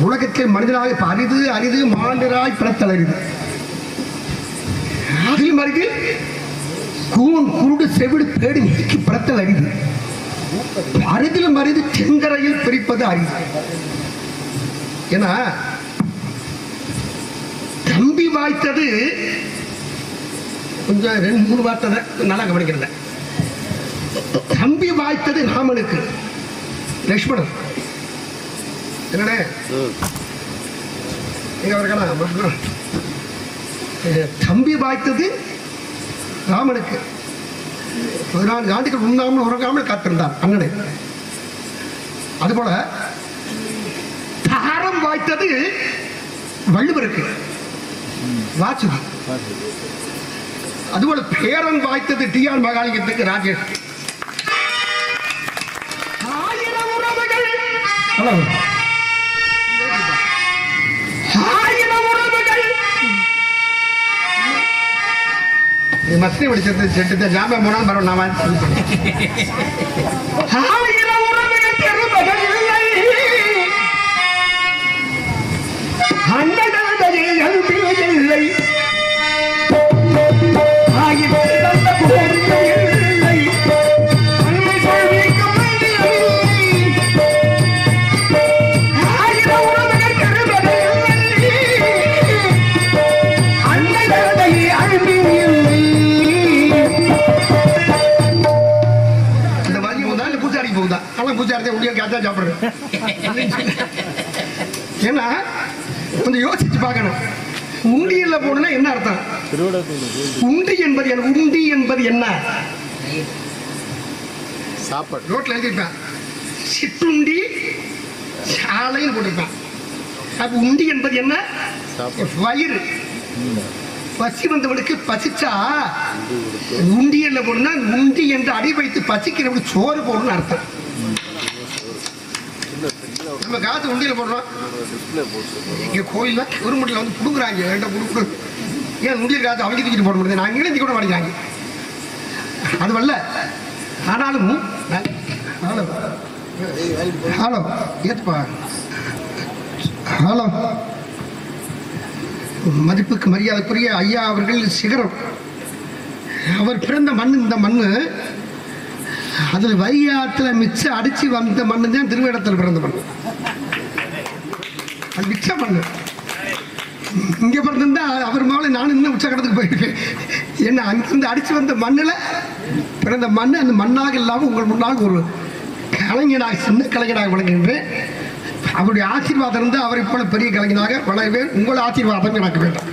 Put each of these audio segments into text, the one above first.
உலகத்தில் மனிதனாக அரிது அரிது மாண்டராய் பிறத்தல் அரிது. அதில் மருதி கூன் குருடு செவிடு பேடு நீக்கி பிறத்தல் அரிது. அரிதிலும் அரிது செங்கரையில் பிரிப்பது அரிது. ஏன்னா தம்பி வாய்த்தது கொஞ்சம் 2-3 வார்த்தை நல்லா கவனிக்கிறத. தம்பி வாய்த்தது ராமனுக்கு லட்சுமணன். என்னடே தம்பி வாய்த்தது ராமனுக்கு 14 ஆண்டுகள் உண்ணாமல் உறங்காமல் காத்திருந்தான் அண்ணனே. அதுபோல தாரம் வாய்த்தது வள்ளுவருக்கு வாசுகி. அதுபோல பேரன் வாய்த்தது டிஆர் மகாலிங்கத்துக்கு ராஜேஷ். ஆயிரம் உறவுகள் மஸ்தி படிச்சது செட்டு ஜாம மூணாம் பரவ நான் ஆயிரம் உறவுகள் பெருமகள் இல்லை அந்த இல்லை ஏன்னா கொஞ்சம் யோசிச்சு பார்க்கணும். உண்டியல்ல போடுனா என்ன அர்த்தம்? உண்டி என்பது என்ன? உண்டி என்பது என்ன? சாப்பாடு. ரோட்ல எழுதிருப்பேன் சிற்றுண்டி சாலைன்னு போட்டிருப்பேன். அப்ப உண்டி என்பது என்ன? வயிறு. பசி வந்தவனுக்கு பசிச்சா உண்டியல்ல போடுனா உண்டி என்று அடி வைத்து பசிக்கிறவனுக்கு சோறு போடணும்னு அர்த்தம். நம்ம காசு உண்டியில போடுறோம். இங்க கோயில்ல ஒரு முட்டில வந்து புடுங்குறாங்க. ஏன் உண்டியல் காசு அவங்க தூக்கிட்டு போட முடியாது? நாங்க இணைந்து கூட மாட்டேங்கிறாங்க. அது வரல. ஆனாலும் ஹலோ ஏத்துப்பா. ஹலோ மதிப்புக்கு மரியாதைக்குரிய ஐயா அவர்கள் சிகரம். அவர் பிறந்த மண் இந்த மண்ணு. அதில் வையாத்துல மிச்சம் அடிச்சு வந்த மண்ணு தான் திருவேடத்தில் பிறந்த மண்ணு. அது மிச்ச மண்ணு. இங்க பிறந்திருந்தா அவர் மேலே நானும் இன்னும் உச்சகடத்துக்கு போயிருக்கேன். என்ன அங்கிருந்து அடிச்சு வந்த மண்ணில் பிறந்த மண்ணு. அந்த மண்ணாக இல்லாமல் உங்கள் முன்னாக ஒரு கலைஞனாக, சின்ன கலைஞனாக வழங்குகின்றேன். அவருடைய ஆசீர்வாதம் இருந்து அவரை போல பெரிய கலைஞனாக வளர்வேன். உங்கள் ஆசீர்வாதம் எனக்கு வேண்டும்.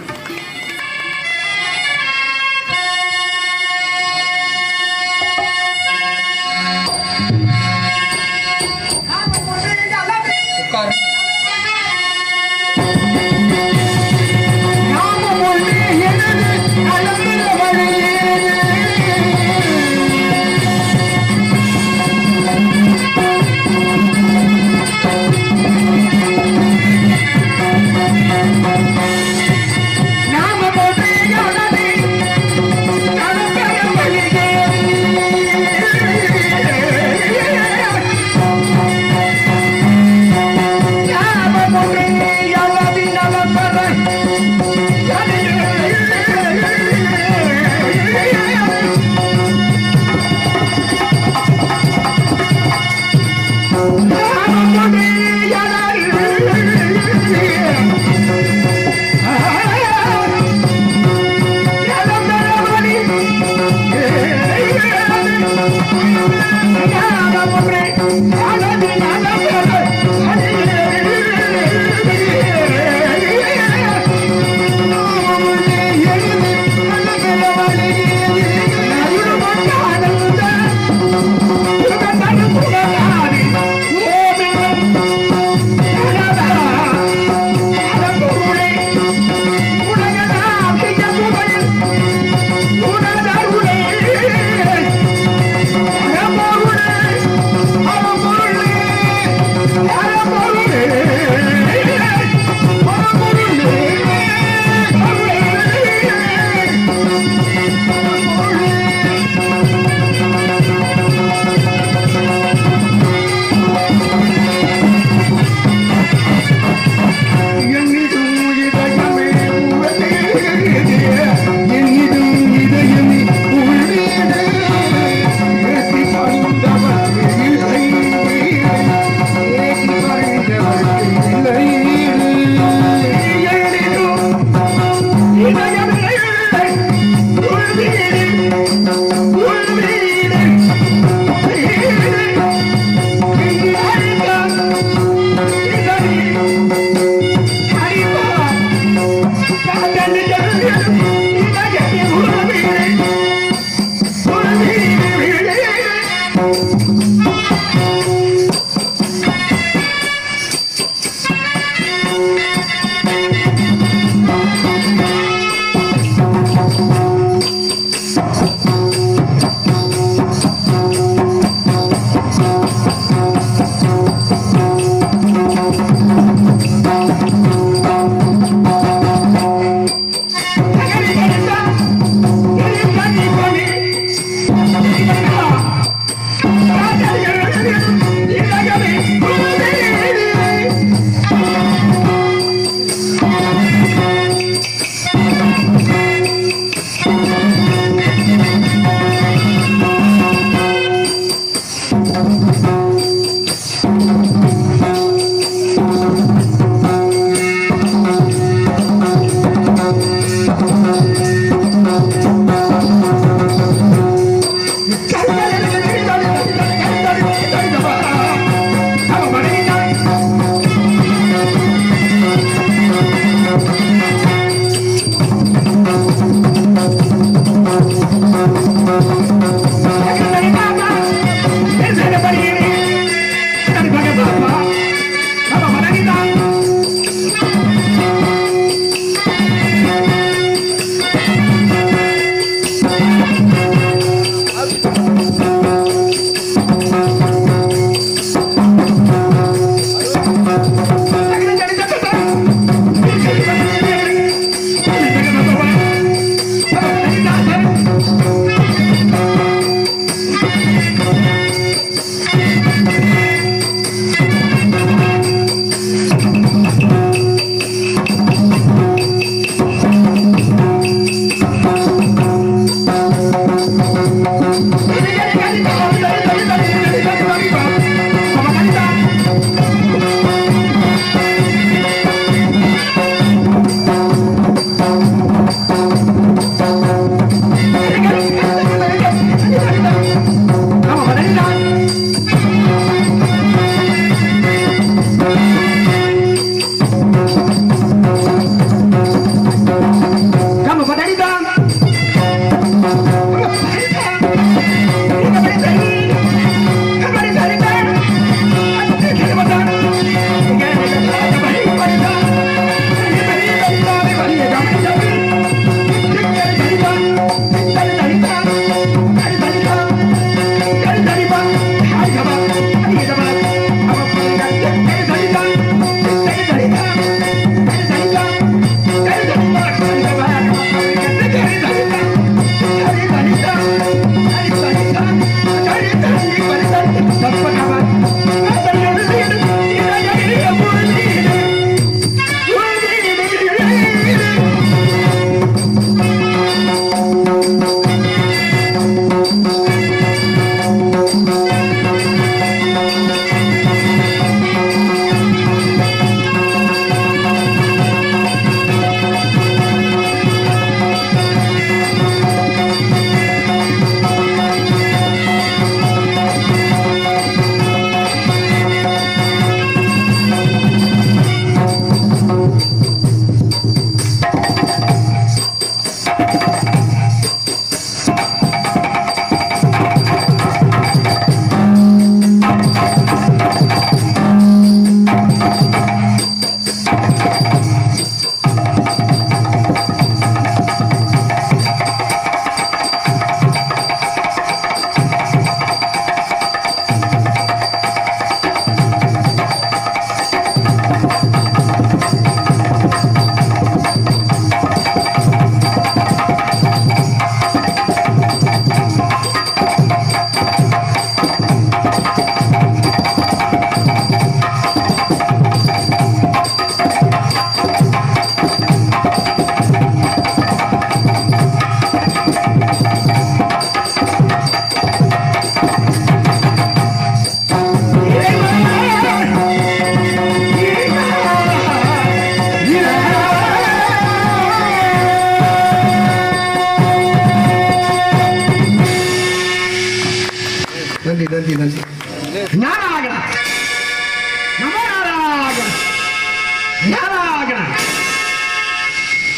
நாராயணன்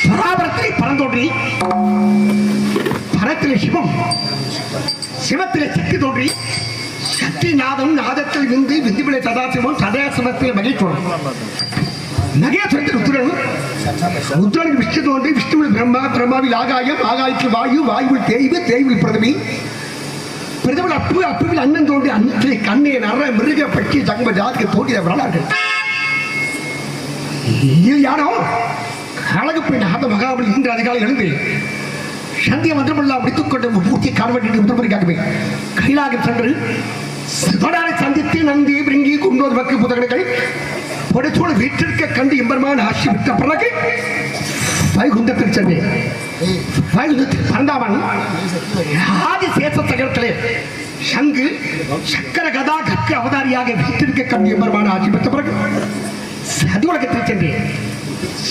பராபரத்திலே பரந்தோன்றி பரத்திலே சிவம், சிவத்திலே சக்தி தோன்றி சக்தி நாதம் நாதத்தில் விந்து விந்துவிலே சதாசிவம் சதாசிவத்தில் மகேஸ்வரம் மகேஸ்வரத்தில் உத்திரன் உத்திரனில் விஷ்ணு தோன்றி விஷ்ணுவில் பிரம்மா பிரம்மாவில் ஆகாயம் ஆகாயத்தில் வாயு வாயுவில் தேய்வு தேய்வில் பிரதமி பிரதமர் அப்பு அப்புவில் அண்ணன் தோன்றி அன்னத்திலே கண்ணே நர மிருக பட்சி சங்கம ஜாதிக்கு தோன்றிய வரலாறுகள். இது யாரோ அழகு பெண் ஆத மகாபலி இன்று அதிகாலை எழுந்து சந்திய மந்திரமெல்லாம் முடித்துக் கொண்டு பூர்த்தி கார்வெட்டி முதல்வருக்காகவே கைலாக சென்று சிவனாரை சந்தித்து நந்தி பிரிங்கி குண்டோர் வக்கு புதகங்கள் பொடிச்சோடு வீட்டிற்க கண்டு எம்பெருமான் ஆட்சி விட்ட பிறகு வைகுந்தத்தில் சென்றேன். வைகுந்தத்தில் பரந்தாமன் ஆதி சேஷ சகரத்திலே சங்கு சக்கர கதா கக்கு அவதாரியாக வீட்டிற்க கண்டு எம்பெருமான் ஆட்சி பெற்ற பிறகு சதுலகத்தில் சென்றேன்.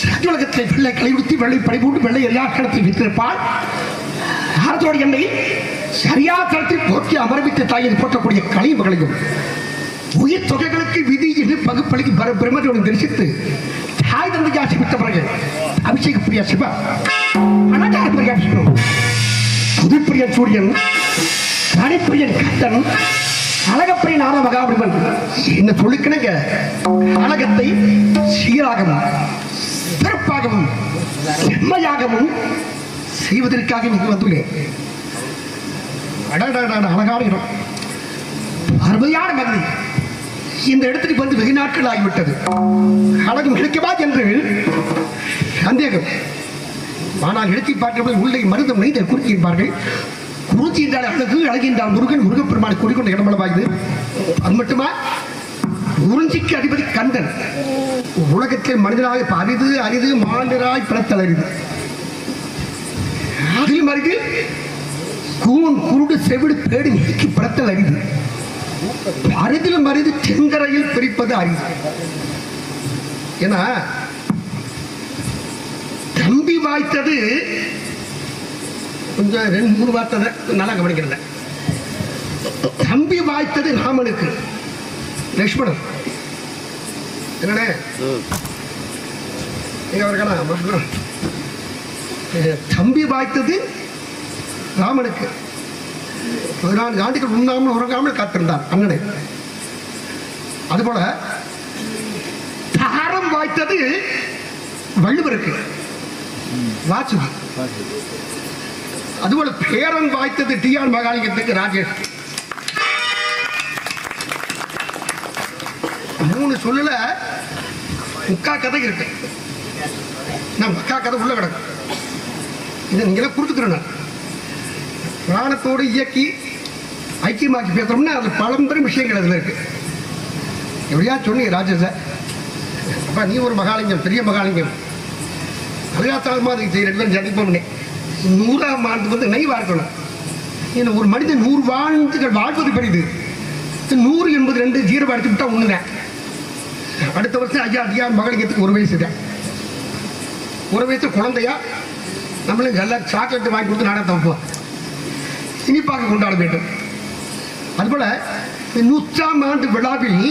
சதுலகத்தில் வெள்ளை கழிவுத்தி வெள்ளை படைபூட்டு வெள்ளை எல்லா கடத்தில் வித்திருப்பால் அரசோடு என்னை சரியாசனத்தில் போக்கி அமர்வித்து தாயில் போற்றக்கூடிய கழிவுகளையும் உயிர் தொகைகளுக்கு விதி என்று பகுப்பளிக்கு பிரம்மதேவனை தரிசித்து தாய் தந்தையா சிவித்த பிறகு அபிஷேக பிரியா சிவா அனகார பிரியா விஷ்ணு புதுப்பிரிய சூரியன் கணிப்பிரியன் கந்தன் அழகப்பிரியன் ஆன மகாபலிவன் என்ன சொல்லிக்கணுங்க. அழகத்தை சீராகவும் சிறப்பாகவும் செம்மையாகவும் செய்வதற்காக இங்கு வந்துள்ளேன். அழகான இடம், அருமையான மகிழ்ச்சி. இந்த இடத்துக்கு வந்து வெகு நாட்கள் ஆகிவிட்டது. அழகு கிடைக்குமா என்று சந்தேகம். ஆனால் இடத்தை பார்க்கும்போது உள்ளே மருதம் நெய்த குறிச்சி இருப்பார்கள். குறிச்சி என்றால் அழகு, அழகு என்றால் முருகன், முருகப்பெருமானை கூறிக்கொண்ட இடமளவாயுது. அது மட்டுமா குறிஞ்சிக்கு அதிபதி கந்தன். உலகத்தில் மனிதனாக அரிது அரிது மாண்டராய் பிறத்தல் அரிது. அதில் மருது கூன் குருடு செவிடு பேடு நீக்கி பிறத்தல் அரிது. அரிதிலும் அரிது செங்கரையில் பிரிப்பது அரிது. ஏன்னா தம்பி வாய்த்தது கொஞ்சம் 2-3 வார்த்தை நல்லா கவனிக்கிறேன். தம்பி வாய்த்தது ராமனுக்கு லட்சுமணன். என்னண்ணே அவருக்கான தம்பி வாய்த்தது ராமனுக்கு 14 ஆண்டுகள் உண்ணாமல் உறங்காமல் காத்திருந்தார் அண்ணனை. அதுபோல தாரம் வாய்த்தது வள்ளுவருக்கு வாசுகி. அதுபோல பேரன் வாய்த்தது டிஆர் மகாலிங்கத்துக்கு ராஜேஷ். 3 சொல்லல முக்கா கதை இருக்கு. நான் முக்கா கதை உள்ள கிடக்கு. இதை நீங்களே கொடுத்துக்கிறேன். பிராணத்தோடு இயக்கி ஐக்கியமாக்கி பேசுறோம்னா அது பழம்பெரும் விஷயங்கள் அதில் இருக்கு. எப்படியா சொன்னீங்க ராஜேஷ, அப்பா நீ ஒரு மகாலிங்கம், பெரிய மகாலிங்கம், அழகாத்தாளமாக அதுக்கு செய்ய 2 பேரும் சந்திப்போம்னே. 100ஆம் ஆண்டு வந்து நெய் வார்க்கணும். ஏன்னா ஒரு மனிதன் 100 வாழ்ந்துகள் வாழ்வது பெரிது. 100 என்பது 2 0 அடித்து விட்டா ஒண்ணுதான். அடுத்த வருஷம் ஐயா மகாலிங்கத்துக்கு 1 வயசு தான். 1 வயசு குழந்தையா நம்மளும் நல்லா சாக்லேட் வாங்கி கொடுத்து நாடா தப்போம் இனிப்பாக கொண்டாட வேண்டும். அதுபோல 100ஆம் ஆண்டு விழாவில்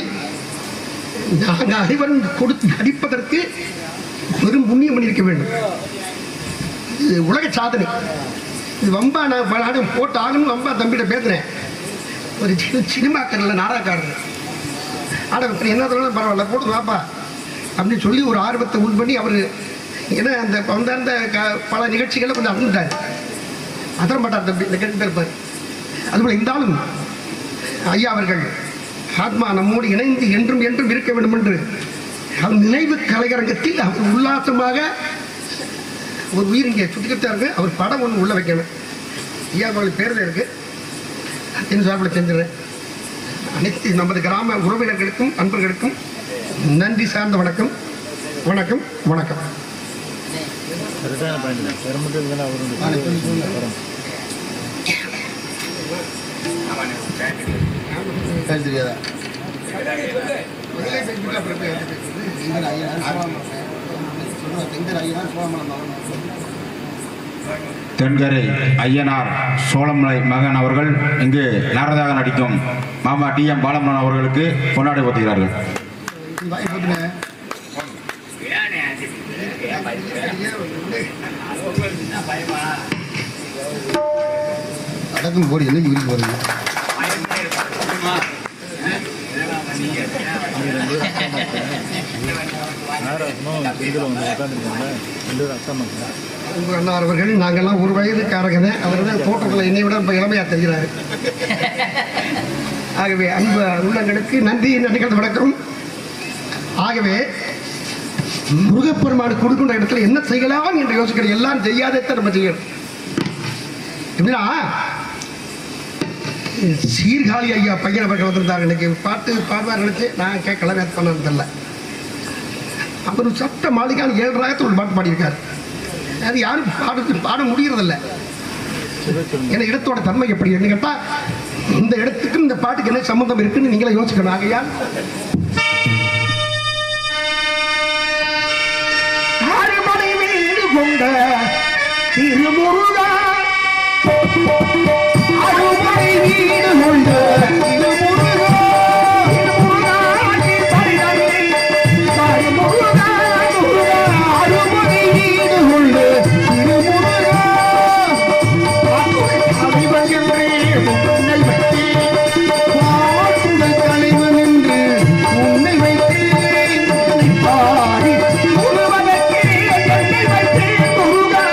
நாங்கள் அனைவரும் கொடுத்து நடிப்பதற்கு பெரும் புண்ணியம் பண்ணியிருக்க வேண்டும். இது உலக சாதனை. இது வம்பா நான் போட்டு ஆகணும். வம்பா தம்பிகிட்ட பேசுறேன். ஒரு சினிமாக்காரில் நாடகக்காரர் நாடகத்தில் என்ன சொல்லணும் பரவாயில்ல போட்டு வாப்பா அப்படின்னு சொல்லி ஒரு ஆர்வத்தை உண்டு பண்ணி அவர் ஏன்னா அந்த வந்தார்ந்த பல நிகழ்ச்சிகளை கொஞ்சம் அணுந்தார். அதரமாட்டார் தம்பி இந்த கேட்டு இருப்பார். அதுபோல் இருந்தாலும் ஐயா அவர்கள் ஆத்மா நம்மோடு இணைந்து என்றும் என்றும் இருக்க வேண்டும் என்று அவர் நினைவு கலையரங்கத்தில் அவர் உல்லாசமாக ஒரு உயிர் இங்கே சுத்திக்கிட்டா இருக்கு. அவர் படம் ஒன்று உள்ள வைக்கணும். ஐயா அவர்கள் பேரில் இருக்கு. என் சார்பில் செஞ்சுறேன். அனைத்து நமது கிராம உறவினர்களுக்கும் அன்பர்களுக்கும் நன்றி சார்ந்த வணக்கம் வணக்கம் வணக்கம். தென்கரை ஐயனார் சோழமலை மகன் அவர்கள் இங்கு நாரதாக நடிக்கும் மாமா டி.எம். பாலமுருகன் அவர்களுக்கு கொண்டாடி போத்துகிறார்கள். அடக்கும் போடி என்னைக்கு விரிக்க போறீங்க? உங்கள் அண்ணா அவர்கள் நாங்கள்லாம் ஒரு வயதுக்காரங்க, அவர் தான் தோட்டத்தில் என்னை விட ரொம்ப இளமையாக தெரிகிறாரு. ஆகவே அன்பு உள்ளங்களுக்கு நன்றி நன்றிகள் வணக்கம். ஆகவே முருகப்பெருமான் கொடுக்கின்ற இடத்துல என்ன செய்யலாம் என்று யோசிக்கிற எல்லாம் செய்யாதே நம்ம செய்யணும். எப்படின்னா சீர்காழி ஐயா பையன் அவர்கள் வந்திருந்தார். இன்னைக்கு பாட்டு பாடுவார் நினைச்சு நான் கேட்கல, நேற்று பண்ணதில்லை. அவர் சட்ட மாளிகால் 7 ராகத்தில் ஒரு பாட்டு பாடியிருக்காரு. அது யாரும் பாட முடியறதில்ல. ஏன்னா இடத்தோட தன்மை எப்படி என்ன கேட்டால் இந்த இடத்துக்கு இந்த பாட்டுக்கு என்ன சம்பந்தம் இருக்குன்னு நீங்களே யோசிக்கணும். ஆகையால் அருமனை வீடு கொண்ட திருமுருகா, அருமனை வீடு கொண்ட திருமுருகா, அருமனை வீடு கொண்ட திருமுருகா, தலைவன் என்று உன்னை வைத்து பாடி முழுவதற்கு என்னை வைத்து முருகா,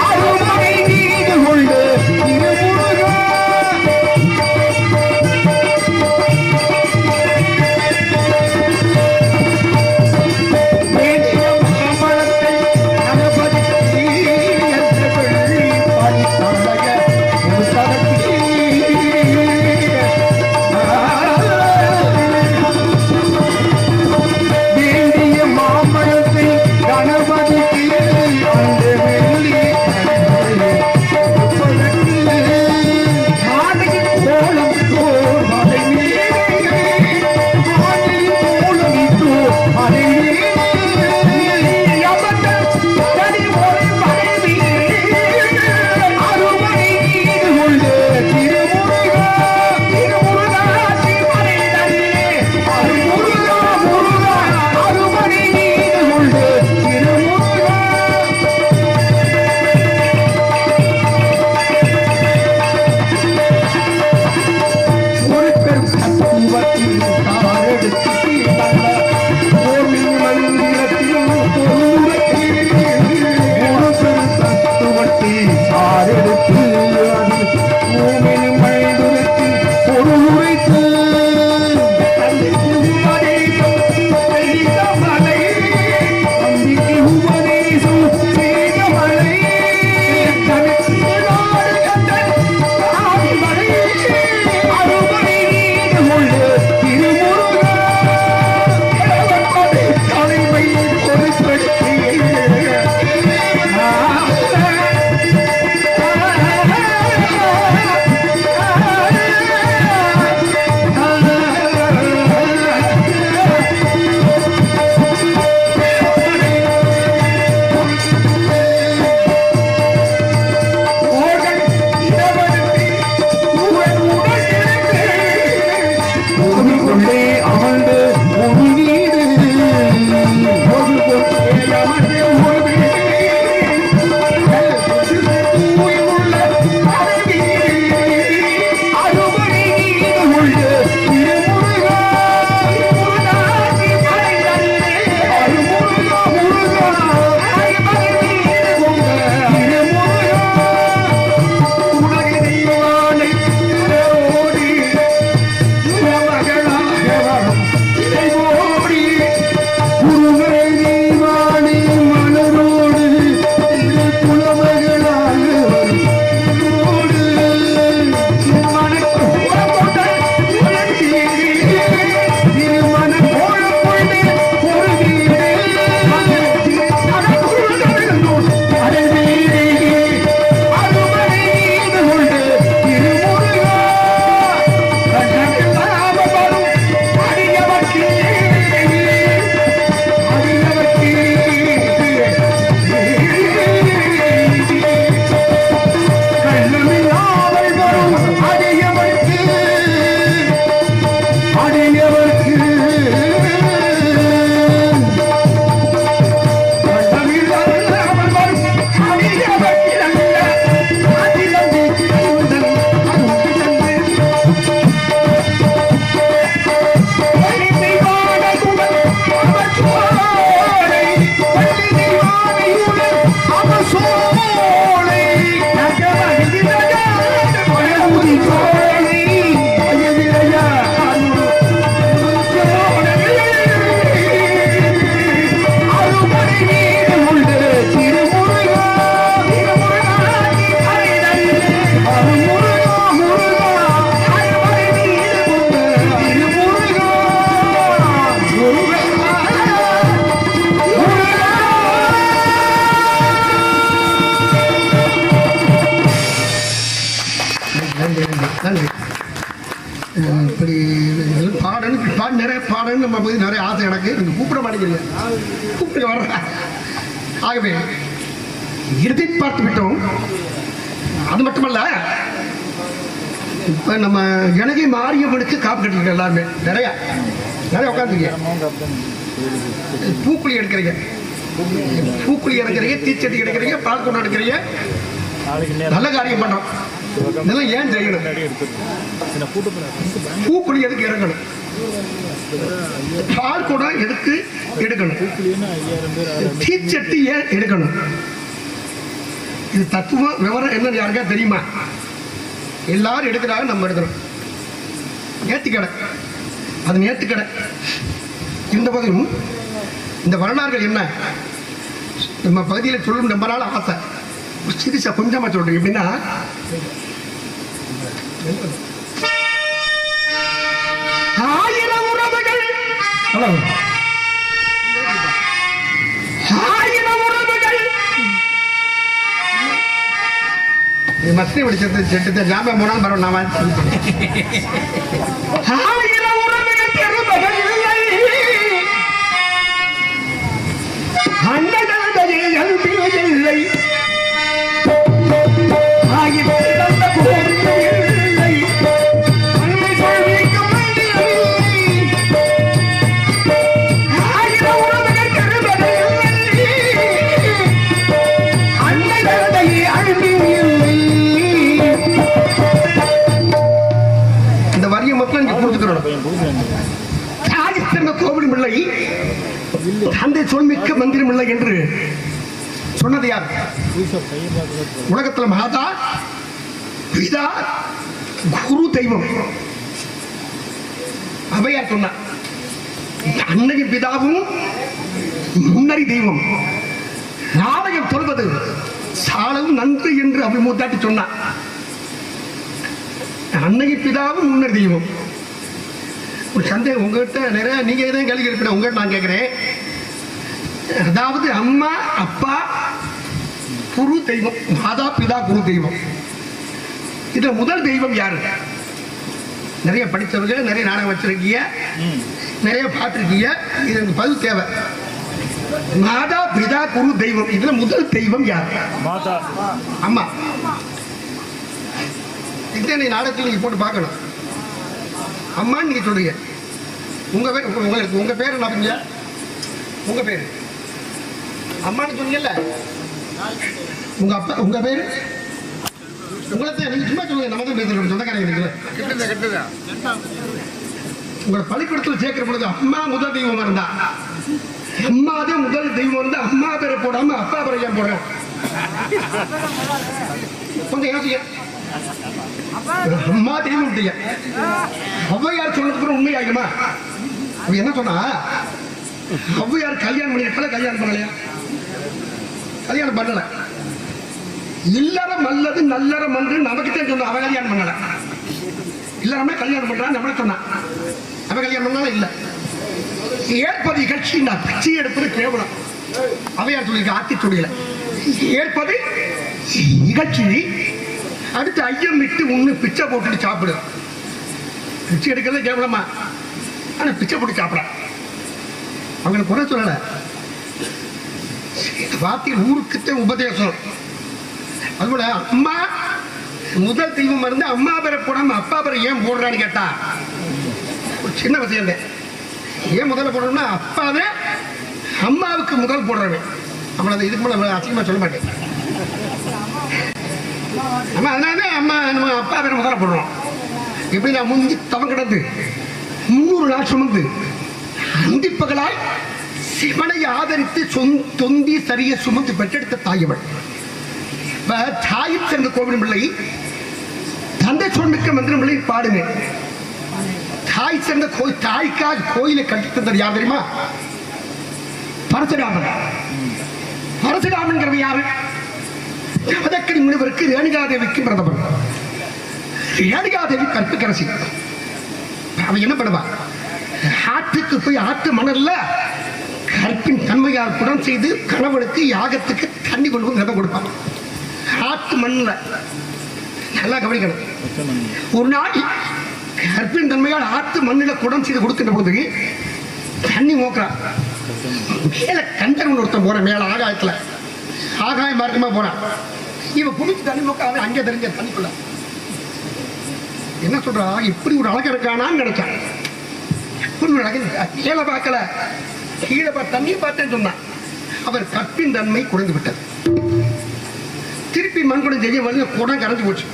அருமனை வீடு கொண்டு திருமுருகா. நிறைய பாடன்னு நம்ம போய் நிறைய ஆசை எனக்கு. நீங்க கூப்பிட மாட்டேங்கிறீங்க, கூப்பிட்டு வர்ற. ஆகவே இறுதி பார்த்து விட்டோம். அது மட்டுமல்ல, இப்ப நம்ம எனக்கு மாரியம்மனுக்கு காப்பு கட்டிருக்க எல்லாருமே நிறைய நிறைய உட்காந்துருக்கீங்க. பூக்குழி எடுக்கிறீங்க, பூக்குழி எடுக்கிறீங்க, தீச்சட்டி எடுக்கிறீங்க, பால் கொண்டு எடுக்கிறீங்க. நல்ல காரியம் பண்றோம். இதெல்லாம் ஏன் செய்யணும்? பூக்குழி எதுக்கு இறங்கணும்? பால் குடம் எதுக்கு எடுக்கணும்? தீச்சட்டி ஏன் எடுக்கணும்? இது தத்துவம் விவரம் என்னன்னு யாருக்கா தெரியுமா? எல்லாரும் எடுக்கிறாங்க, நம்ம எடுக்கிறோம். நேர்த்திக்கடை, அது நேர்த்திக்கடை. இந்த பகுதியும் இந்த வரலாறுகள் என்ன நம்ம பகுதியில் சொல்லும் ரொம்ப நாள் ஆசை. சிரிசா கொஞ்சமா சொல்றீங்க. எப்படின்னா, ஆயிரம் உறவுகள், ஆயிரம் உறவுகள் மஸ்தி பிடிச்சது செட்டு ஜாமியா போனாலும் பரவாயில்ல. ஆயிரம் உறவுகள் பெருமகள் இல்லை, அண்டதேகள் இல்லை, கோவிலும் இல்லை, தந்தை சொல்மிக்க மந்திரம் இல்லை என்று சொன்னது யார்? உலகத்தில் மாதா பிதா குரு தெய்வம். அவையார் சொன்னார், அன்னையும் பிதாவும் முன்னறி தெய்வம். நாடகம் சொல்வது சாலவும் நன்று என்று அவை மூத்தாட்டி சொன்னார். அன்னையும் பிதாவும் முன்னறி தெய்வம். ஒரு சந்தேகம் உங்ககிட்ட நிறைய, நீங்க எதாவது கேள்வி இருப்பீங்க, உங்ககிட்ட நான் கேட்கிறேன். அதாவது அம்மா அப்பா குரு தெய்வம், மாதா பிதா குரு தெய்வம். இதுல முதல் தெய்வம் யாரு? நிறைய படித்தவங்க, நிறைய நாடகம் வச்சிருக்கீங்க, நிறைய பார்த்திருக்கீங்க. இது பதில் தேவை. மாதா பிதா குரு தெய்வம், இதுல முதல் தெய்வம் யார்? அம்மா. இதை நீ நாடகத்தில் நீங்க போட்டு பார்க்கணும். அம்மான்னு நீங்க சொல்றீங்க. உங்க பேர், உங்க பேர் என்ன? உங்க பேரு அம்மான்னு சொன்னீங்கல்ல. உங்க அப்பா, உங்க பேரு உங்களை நீங்க சும்மா சொல்லுங்க. நம்ம தான் பேசுறோம், சொந்தக்காரங்க. உங்களை பள்ளிக்கூடத்தில் சேர்க்கிற பொழுது அம்மா முதல் தெய்வம் இருந்தா, அம்மாதே முதல் தெய்வம் இருந்தா அம்மா பேரை போடாம அப்பா பேரை ஏன் போடுறேன்? கொஞ்சம் யோசிக்க. அம்மா தெய்வம் இல்லையா? ஔவையார் சொன்னதுக்கு உண்மையாகுமா? அவ என்ன சொன்னா, ஔவையார் கல்யாணம் பண்ணிருக்கல, கல்யாணம் பண்ணலையா? கல்யாணம் பண்ணல. இல்லறம் அல்லது நல்லறம் என்று நமக்குத்தே சொன்ன. அவ கல்யாணம் பண்ணல. இல்லறமே கல்யாணம் பண்றான்னு நம்மள சொன்னா. அவ கல்யாணம் பண்ணாலும் இல்ல. ஏற்பது நிகழ்ச்சி, நான் பிச்சை எடுப்பது கேவலம். அவையார் சொல்லியிருக்க ஆத்தி சொல்லியல. ஏற்பது நிகழ்ச்சி, அடுத்து ஐயம் விட்டு உண்ணு, பிச்சை போட்டுட்டு சாப்பிடு. பிச்சை எடுக்கிறது கேவலமா, ஆனா பிச்சை போட்டு சாப்பிட அவங்களுக்கு குறை சொல்லல. வார்த்தையில் ஊருக்குத்தே உபதேசம். அதுபோல அம்மா முதல் தெய்வம் இருந்து அம்மா பேரை போடாம அப்பா பேரை ஏன் போடுறான்னு கேட்டா ஒரு சின்ன விஷயம். ஏன் முதல்ல போடணும்னா, அப்பாவே அம்மாவுக்கு முதல் போடுறவன். அவ்வளவு. இதுக்கு மேல அசிங்கமா சொல்ல மாட்டேன். நம்ம அதனால அம்மா நம்ம அப்பா பேரை முதல்ல போடுறோம். எப்படி நான் முந்தி தவம் கிடந்து 300 நாள் சுமந்து அந்திப்பகலாய் சிவனை ஆதரித்து தொந்தி சரிய சுமந்து பெற்றெடுத்த தாயவள். தாயும் சேர்ந்த கோவிலும் பிள்ளை, தந்தை சொல்மிக்க மந்திரம் பிள்ளை பாடுங்க. தாய் சேர்ந்த தாய்க்காக கோயிலை கட்டி தந்தது யார் தெரியுமா? பரசுராமன். பரசுராமன் யாரு? ஜமதக்கனி முனிவருக்கு ரேணுகாதேவிக்கு பிரதமர். ரேணுகாதேவி கற்புக்கரசி. அவன் என்ன பண்ணுவா? ஆற்றுக்கு போய் ஆற்று மணல்ல கற்பின் தன்மையால் குடம் செய்து கணவனுக்கு யாகத்துக்கு தண்ணி கொண்டு வந்து ரதம் கொடுப்பான். ஆற்று மண்ணில். நல்லா கவனிக்கணும். ஒரு நாள் கற்பின் தன்மையால் ஆத்து மண்ணில் குடம் செய்து கொடுக்கின்ற பொழுது தண்ணி மோக்குறான். மேல கண்டவன் ஒருத்தன் போறான், மேல ஆகாயத்துல ஆகாய மார்க்கமா போறான். இவன் குடிச்சு தண்ணி மோக்க அவன் அங்கே தெரிஞ்ச தண்ணிக்குள்ள என்ன சொல்றா, இப்படி ஒரு அழகு இருக்கானான்னு நினைச்சான். இப்படி ஒரு அழகு மேல பார்க்கல, கீழே தண்ணி பார்த்தேன்னு சொன்னான். அவர் கற்பின் தன்மை குறைந்து விட்டது. திருப்பி மண்குடம் செய்ய வந்து குடம் கரைஞ்சு போச்சு.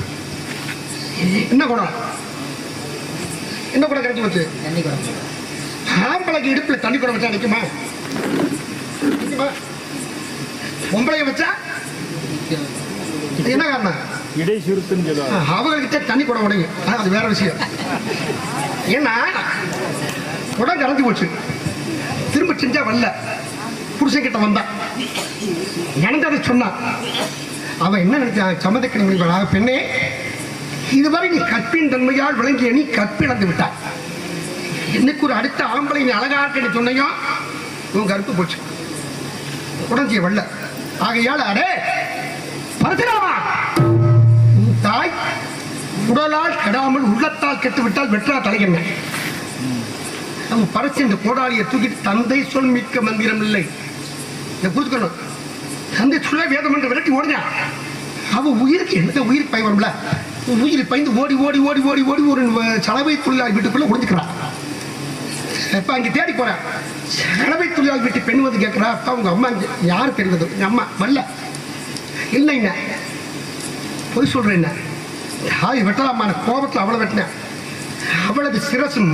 என்ன குடம்? என்ன குடம் கரைஞ்சு போச்சு? ஆம்பளைக்கு இடுப்புல தண்ணி குடம் வச்சா நிக்குமா? பொம்பளைய வச்சா என்ன காரணம்? அவங்ககிட்ட தண்ணி குடம் உடைங்க, அது வேற விஷயம். ஏன்னா குடம் கரைஞ்சு போச்சு. திரும்ப செஞ்சா வரல. புருஷன் கிட்ட வந்தான், நடந்ததை சொன்னான். அவன் என்ன நினைச்சான்? சம்மதக்கணி பெண்ணே, இதுவரை நீ கற்பின் தன்மையால் விளங்கிய நீ கற்பிழந்து விட்டாய். என்னைக்கு ஒரு அடுத்த ஆம்பளை நீ அழகாக்க சொன்னையோ உன் கருப்பு போச்சு, உடஞ்சிய வரல. ஆகையால் அடே பரசுராமா, உன் தாய் உடலால் கெடாமல் உள்ளத்தால் கெட்டுவிட்டால் வெற்றா தலைகண்ண. நம்ம பரசு இந்த கோடாலியை தூக்கிட்டு தந்தை சொல் மிக்க மந்திரம் இல்லை புரிஞ்சுக்கணும். தந்தை சொல்ல வேதம் என்று விரட்டி ஓடினான். அவன் உயிருக்கு எந்த உயிருக்கு பய வரும்ல, உயிர் பயந்து ஓடி ஓடி ஓடி ஓடி ஓடி ஒரு சலவை தொழிலாளி வீட்டுக்குள்ள ஒழிஞ்சுக்கிறான். இப்ப அங்க தேடி போறான். சலவை தொழிலாளி வீட்டு பெண் வந்து கேட்கிறா, அப்பா உங்க அம்மா யாரு தெரிவது? எங்க அம்மா வரல. இல்லை என்ன பொய் சொல்றேன், என்ன தாய் வெட்டலாமான கோபத்தில் அவளை வெட்டினேன். அவளது சிரசும்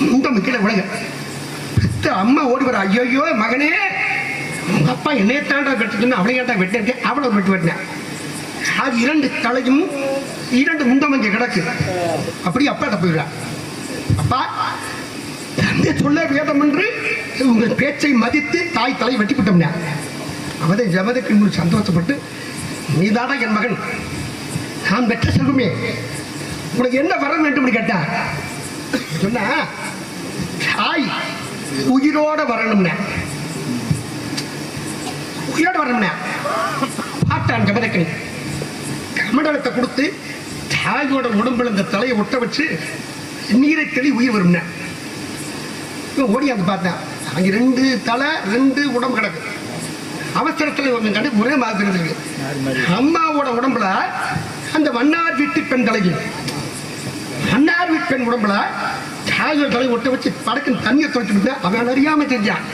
இந்த கீழே விலங்க. அம்மா ஓடி வர, ஐயோ மகனே உங்க அப்பா என்னைய தாண்டா வெட்டுன்னு அவளை ஏன்டா வெட்டினேன். அவளை ஒரு வெட்டு வெட்டினேன். அது இரண்டு தலையும் இரண்டு முந்தம் இங்க கிடக்கு. அப்படி அப்பா போயிடுறான். அப்பா தந்தை சொல்ல வேதம் என்று உங்கள் பேச்சை மதித்து தாய் தலை வெட்டி விட்டோம்னா அவதை ஜமதக்கு சந்தோஷப்பட்டு, நீதாடா என் மகன், நான் பெற்ற செல்வமே, உனக்கு என்ன வர வேண்டும் கேட்டான். சொன்னா தாய் உயிரோட வரணும்னா, உயிரோட வரணும்னா பாட்டான் ஜமதக்கனி கமண்டலத்தை கொடுத்து தாயோட உடம்புல இந்த தலையை ஒட்ட வச்சு நீரை தெளி உயிர் வரும்னா. ஓடி வந்து பார்த்தேன், அங்க ரெண்டு தலை ரெண்டு உடம்பு கிடக்கு. அவசரத்தில் ஒன்று கண்டு ஒரே மாதிரி இருக்கு. அம்மாவோட உடம்புல அந்த மன்னார் வீட்டு பெண் தலைவி, மன்னார் வீட்டு பெண் உடம்புல தாயோட தலை ஒட்ட வச்சு படக்குன்னு தண்ணியை துவைச்சு விட்டு அவன் அறியாம செஞ்சான்.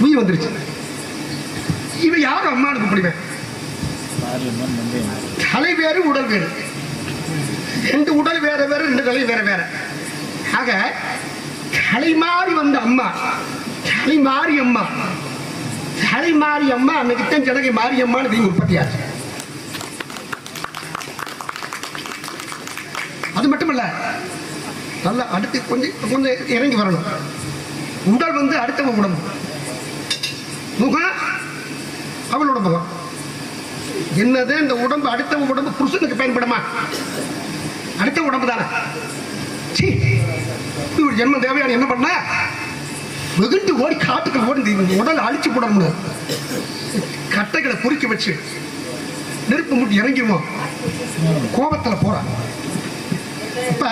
உயிர் வந்துருச்சு. இவன் யாரும் அம்மானுக்கு பிடிவேன். தலை வேறு உடல் வேறு, ரெண்டு உடல் வேற வேற, ரெண்டு தலை வேற வேற. ஆக தலை மாறி வந்த அம்மா, தலை மாறி அம்மா, தலை மாறி அம்மா அன்னைக்குத்தான் ஜனகை மாறி அம்மான்னு உற்பத்தி ஆச்சு. அது மட்டுமல்ல, நல்லா அடுத்து கொஞ்சம் கொஞ்சம் இறங்கி வரணும். உடல் வந்து அடுத்தவங்க உடம்பு, முகம் அவளோட முகம். என்னது இந்த உடம்பு அடுத்தவங்க உடம்பு புருஷனுக்கு பயன்படுமா? அடுத்த உடம்பு தானே. ஒரு ஜென்மம் தேவையான என்ன பண்ண, வெகுண்டு ஓடி காட்டுக்கு ஓடி உடல் அழிச்சு போடணும். கட்டைகளை குறுக்கி வச்சு நெருப்பு முட்டி இறங்கிடுவோம். கோபத்துல போறான். இப்ப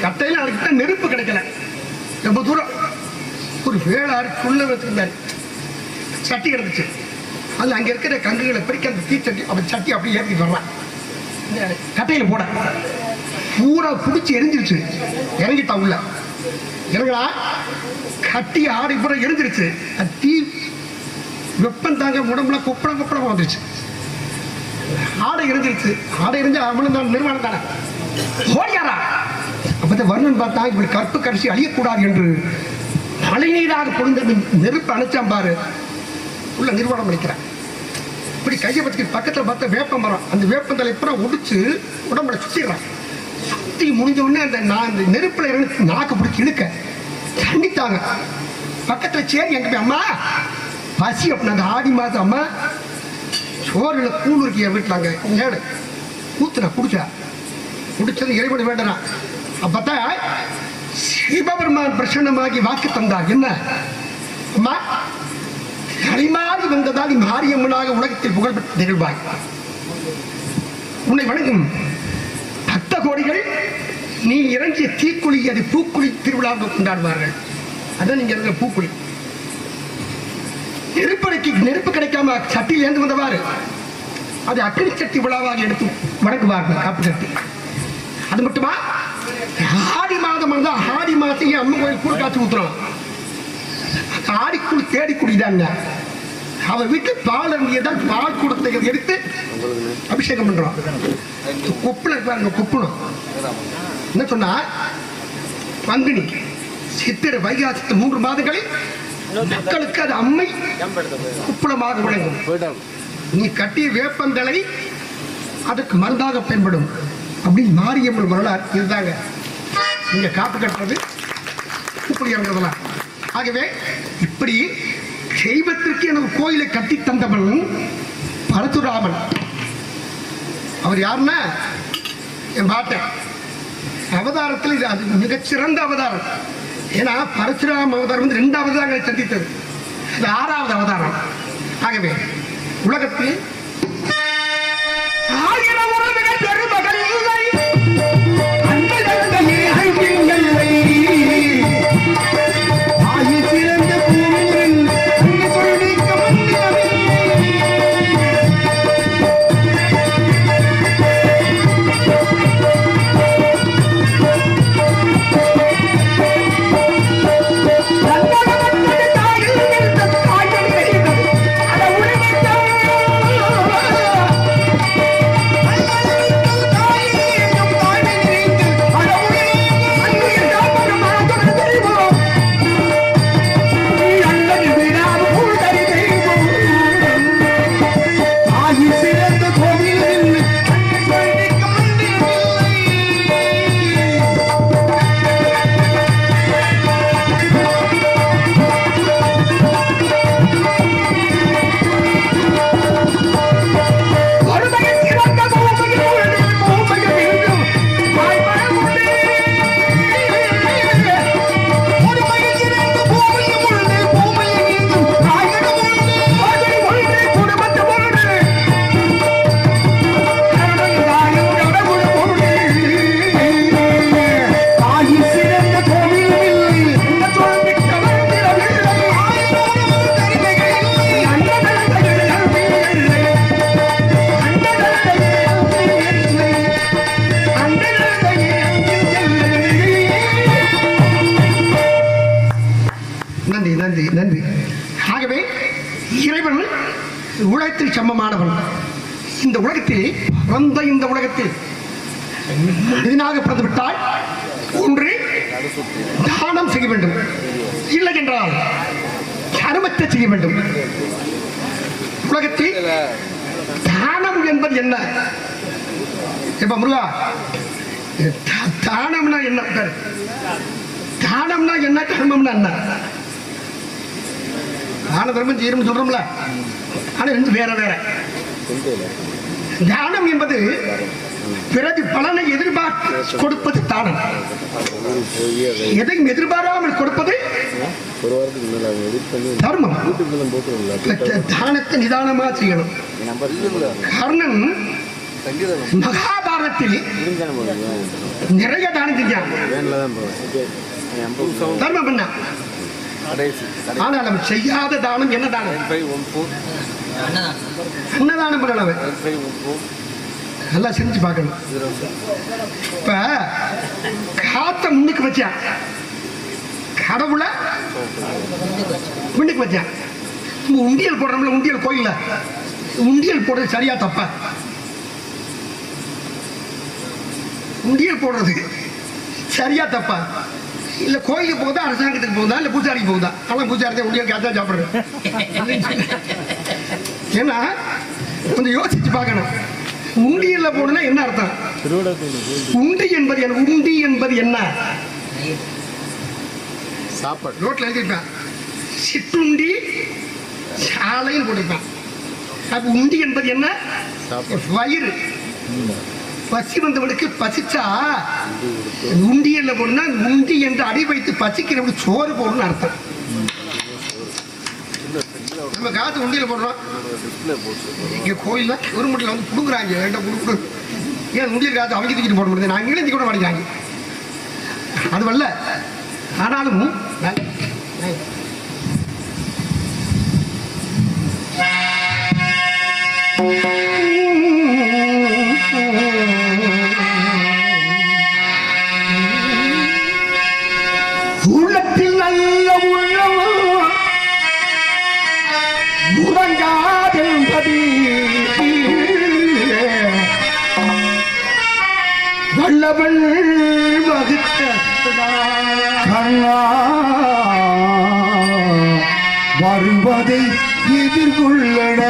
கட்டையில அதுக்கிட்ட நெருப்பு கிடைக்கல. ரொம்ப தூரம் ஒரு வேளாறு புள்ள வச்சிருந்தாரு, சட்டி கிடந்துச்சு. அது அங்க இருக்கிற கங்குகளை பிரிக்க அந்த தீச்சட்டி அவன் சட்டி அப்படியே ஏற்றிட்டு வர்றான். கட்டையில போட பூரா பிடிச்சி எரிஞ்சிருச்சு. இறங்கிட்டா உள்ள இறங்கலா, கட்டி ஆடி பூரா எரிஞ்சிருச்சு. தீ வெப்பம் தாங்க உடம்புல கொப்பளம் கொப்பளம் வந்துருச்சு. ஆடை எரிஞ்சிருச்சு. ஆடை எரிஞ்சு அவனும் தான் நிர்வாணம் தானே. ஓடியாரா அப்ப வருணன் பார்த்தா இப்படி கற்பு கடைசி அழியக்கூடாது என்று மழை நீராக பொழுது நெருப்பு அணைச்சான் பாரு. உள்ள நிர்வாணம் அளிக்கிறான். இப்படி கையை வச்சு பக்கத்துல பார்த்த வேப்ப மரம், அந்த வேப்பந்தலை பூரா ஒடிச்சு உடம்புல சுத்திடுறான். சுத்தி முடிஞ்ச உடனே அந்த நெருப்புல இருந்து நாக்கு பிடிச்சி இழுக்க தண்ணித்தாங்க. பக்கத்துல சேரி எங்க போய் அம்மா பசி அப்படின்னு அந்த ஆடி மாதம் அம்மா சோறுல கூழ் இருக்கிய வீட்டுலாங்க ஏடு ஊத்துனா குடிச்சா. குடிச்சது இறைவனை வேண்டாம். அப்பத்தான் சிவபெருமான் பிரசன்னமாகி வாக்கு தந்தார். என்ன அம்மா, தலைமாறி வந்ததால் நீ மாரியம்மனாக உலகத்தில் புகழ்பெற்ற நிகழ்வாய். உன்னை வணங்கும் பக்த கோடிகள் நீ இறங்கிய தீக்குழி அது பூக்குழி திருவிழாவை கொண்டாடுவார்கள். அதான் நீங்க இருந்த பூக்குழி. நெருப்பு கிடைக்காம சட்டியில் ஏந்து வந்தவாறு அது அக்கினி சட்டி விழாவாக எடுத்து வணங்குவார்கள் காப்பு கட்டி. அது மட்டுமா, ஆடி மாதம் வந்தால் ஆடி மாசம் அம்மன் கோயில் கூழ் காய்ச்சி ஊத்துறோம். ஆடிக்குள் தேடி குடிதாங்க. அவ வீட்டு பால் இருந்ததான் பால் கூடத்தை எடுத்து அபிஷேகம் பண்றோம். கொப்புல இருப்பாங்க. கொப்புணும் என்ன சொன்னா, பங்குனி சித்திரை வைகாசி 3 மாதங்களில் மக்களுக்கு அது அம்மை குப்புளமாக விளங்கும். நீ கட்டிய வேப்பந்தலை அதுக்கு மருந்தாக பயன்படும் அப்படின்னு மாரியம்மன் வரலாறு இதுதாங்க. நீங்க காப்பு கட்டுறது இப்படி இறங்குறதெல்லாம். ஆகவே இப்படி தெய்வத்திற்கு எனக்கு கோயிலை கட்டி தந்தவன் பரசுராமன். அவர் யாருன்னா என் பாட்டன் அவதாரத்தில் இது அது மிகச்சிறந்த அவதாரம். ஏன்னா பரசுராம அவதாரம் 2வது தான் சந்தித்தது, அது 6வது அவதாரம். ஆகவே உலகத்தில் நன்றி. ஆகவே இறைவன் உலகத்தில் சமமானவன். இந்த உலகத்தில் இந்த உலகத்தில் மனிதனாக பிறந்து விட்டால் ஒன்று தானம் செய்ய வேண்டும், இல்லை என்றால் தர்மத்தை செய்ய வேண்டும். உலகத்தில் தானம் என்பது என்ன? எப்ப முருகா, தானம்னா என்ன? தானம்னா என்ன? தர்மம்னா என்ன? தான தர்மம் செய்யணும்னு சொல்றோம்ல, ஆனா வேற வேற. தானம் என்பது பிறகு பலனை எதிர்பார்த்து கொடுப்பது தானம். எதையும் எதிர்பாராமல் கொடுப்பது தர்மம். தானத்தை நிதானமா செய்யணும். கர்ணன் மகாபாரதத்தில் நிறைய தானம் செஞ்சான், தர்மம் பண்ண. ஆனால் அவன் செய்யாத தானம் என்ன தானம்? அன்னதானம் பண்ணவன். நல்லா செஞ்சு பார்க்கணும். இப்ப காத்த முன்னுக்கு வச்சான், கடவுளை முன்னுக்கு வச்சான். உண்டியல் போடுறோம்ல, உண்டியல் கோயில்ல உண்டியல் போடுறது சரியா தப்பா? உண்டியல் போடுறது சரியா தப்பா? இல்ல கோயிலுக்கு போகுதா, அரசாங்கத்துக்கு போகுதா, இல்ல பூஜாரிக்கு போகுதா? ஆனால் பூஜாரி உண்டியல் காத்தா சாப்பிடுறேன். ஏன்னா கொஞ்சம் யோசிச்சு பார்க்கணும். உண்டியல்ல போடுனா என்ன அர்த்தம்? உண்டி என்பது என்ன? உண்டி என்பது என்ன? சாப்பாடு. ரோட்ல எழுதிருப்பேன் சிற்றுண்டி சாலைன்னு போட்டிருப்பேன். அப்ப உண்டி என்பது என்ன? வயிறு. பசி வந்தவனுக்கு பசிச்சா உண்டியல்ல போடுனா உண்டி என்று அடி வைத்து பசிக்கிறவனுக்கு சோறு போடணும்னு அர்த்தம். நம்ம காத்து உண்டியில போடுறோம். இங்க கோயில்ல ஒரு முட்டையில வந்து புடுங்குறாங்க, வேண்டாம் புடுங்குறது ஏன் முடிய காசு அவங்க தூக்கிட்டு போட முடியாது, நாங்கள் இணைஞ்சி கூட மாட்டேங்கிறாங்க. அது வரல. ஆனாலும் உள்ளத்தில் நல்ல உள்ளம் உறங்காதென்பது வல்லவன் வகுத்த கண்ணா வருவதை எதிர்கொள்ளட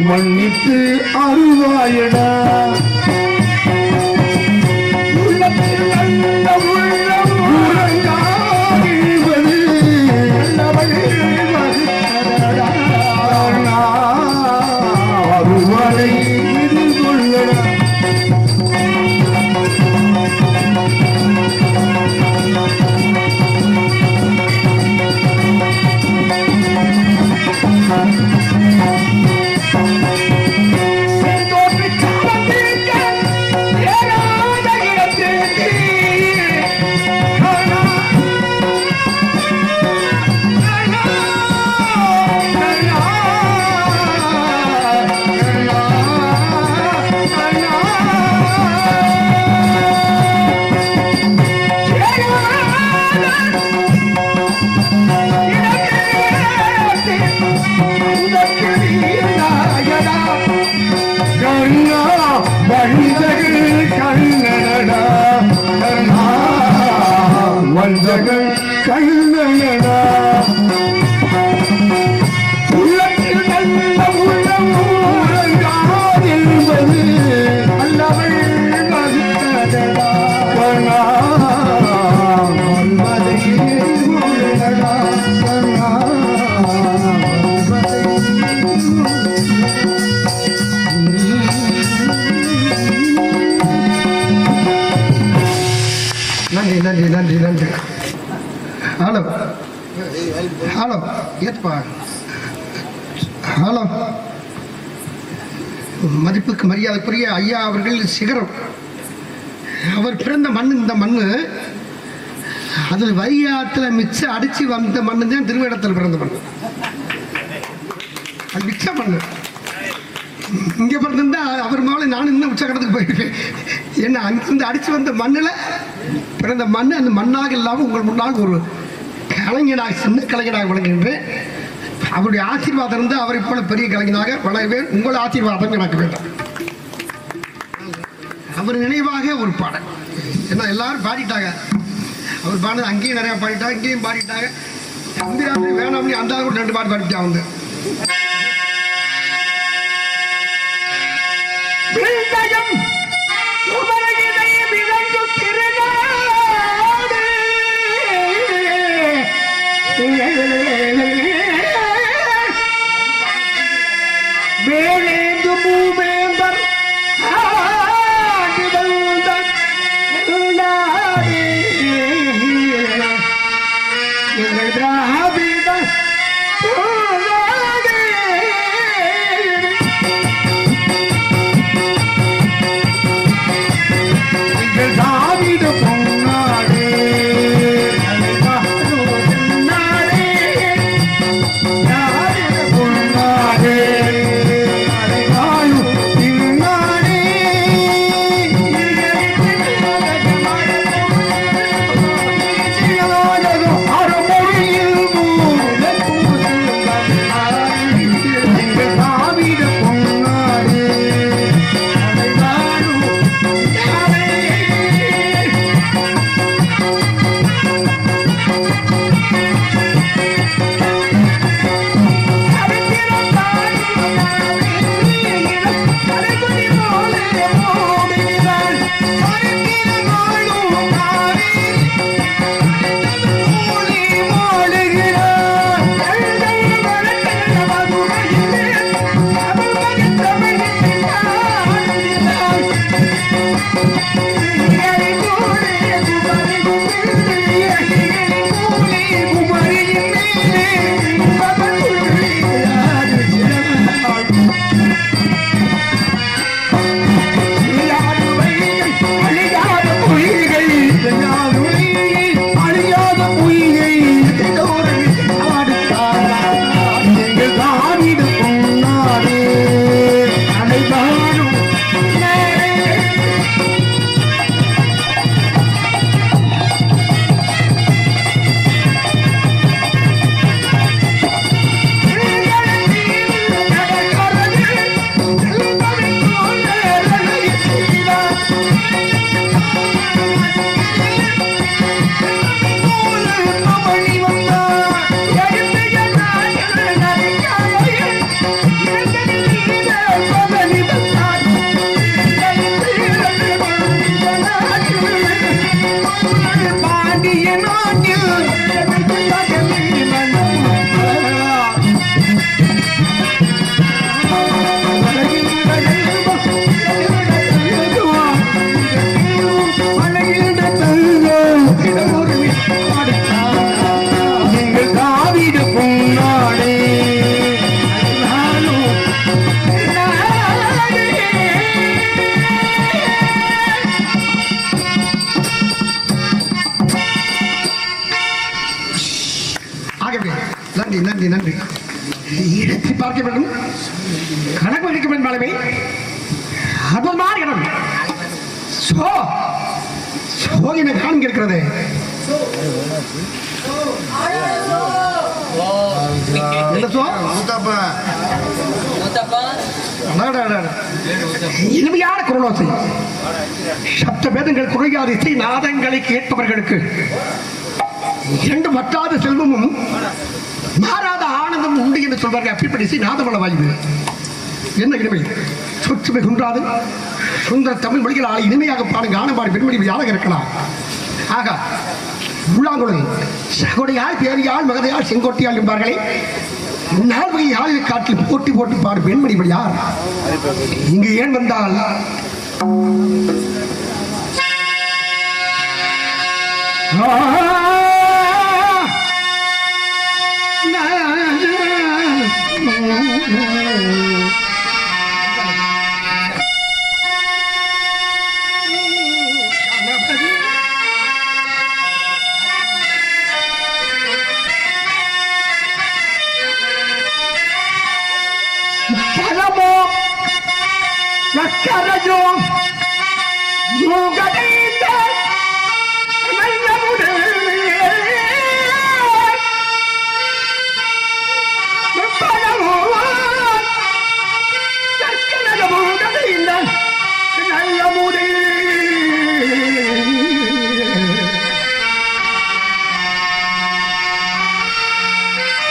மன்னித்து அருவாயடா அருவாளை எதிர்கொள்ளடா வஞ்சகன் கண்ணனடா உள்ளத்தில் நல்ல உள்ளம் உறங்காதென்பது அல்லவள் வகுத்ததடா கண்ணா வல்வதை எதிர்கொள்ளடா கண்ணா நன்றி நன்றி நன்றி நன்றி. ஹலோ ஹலோ ஏற்பா ஹலோ. மதிப்புக்கு மரியாதைக்குரிய ஐயா அவர்கள் சிகரம். அவர் பிறந்த மண் இந்த மண். அதில் வையாத்தில் மிச்சம் அடித்து வந்த மண்ணு தான் திருவேடத்தில் பிறந்த மண். அது மிச்சம் பண்ணு. இங்கே பிறந்திருந்தா அவர் மேலே நான் இன்னும் உச்சகட்டத்துக்கு போயிருக்கேன். என்ன அங்கிருந்து அடித்து வந்த மண்ணில் பிறந்த மண் அந்த மண்ணாக இல்லாமல் உங்கள் முன்னால் ஒரு கலைஞனாக சின்ன கலைஞனாக விளங்குகின்றேன். அவருடைய ஆசீர்வாதம் இருந்து அவரை போல பெரிய கலைஞனாக வளர்வேன். உங்கள் ஆசீர்வாதம் எனக்கு வேண்டும். அவர் நினைவாக ஒரு பாடல். ஏன்னா எல்லாரும் பாடிட்டாங்க. அவர் பாடினது அங்கேயும் நிறையா பாடிட்டாங்க, இங்கேயும் பாடிட்டாங்க. தம்பிராமி வேணாம்னு அந்த கூட 2 பாட்டு பாடிட்டான் வந்து. நன்றி நன்றி நன்றி. இடத்தை பார்க்க வேண்டும், கணக்கு அளிக்க வேண்டும். அளவை அற்புதமான இடம். என காண்க இருக்கிறது. இனிமையான குரலோசை, சப்த வேதங்கள் குறையாத இசை நாதங்களை கேட்பவர்களுக்கு இரண்டு வற்றாத செல்வமும் மாறாத ஆனந்தம் உண்டு என்று சொல்வார்கள். அப்படிப்பட்ட இசை நாதவள வாய்வு என்ன இனிமை, சொற்றுமை குன்றாது சுந்தர தமிழ் மொழிகள் ஆளை இனிமையாக பாடுங்க. ஆனப்பாடு பெண்மொழி யாராக இருக்கலாம். ஆக உள்ளாங்குழல் சகோடையால் பேரியால் மகதையால் செங்கோட்டையால் என்பார்களே, நால்வகை யாழில் காட்டில் போட்டி போட்டு பாடு பெண்மணி யார்? இங்கு ஏன் வந்தால் சக்கரையோ மூகடைந்த நல்ல முறையே பணமோ சக்கரையோ மூகடைந்த நல்ல முறையே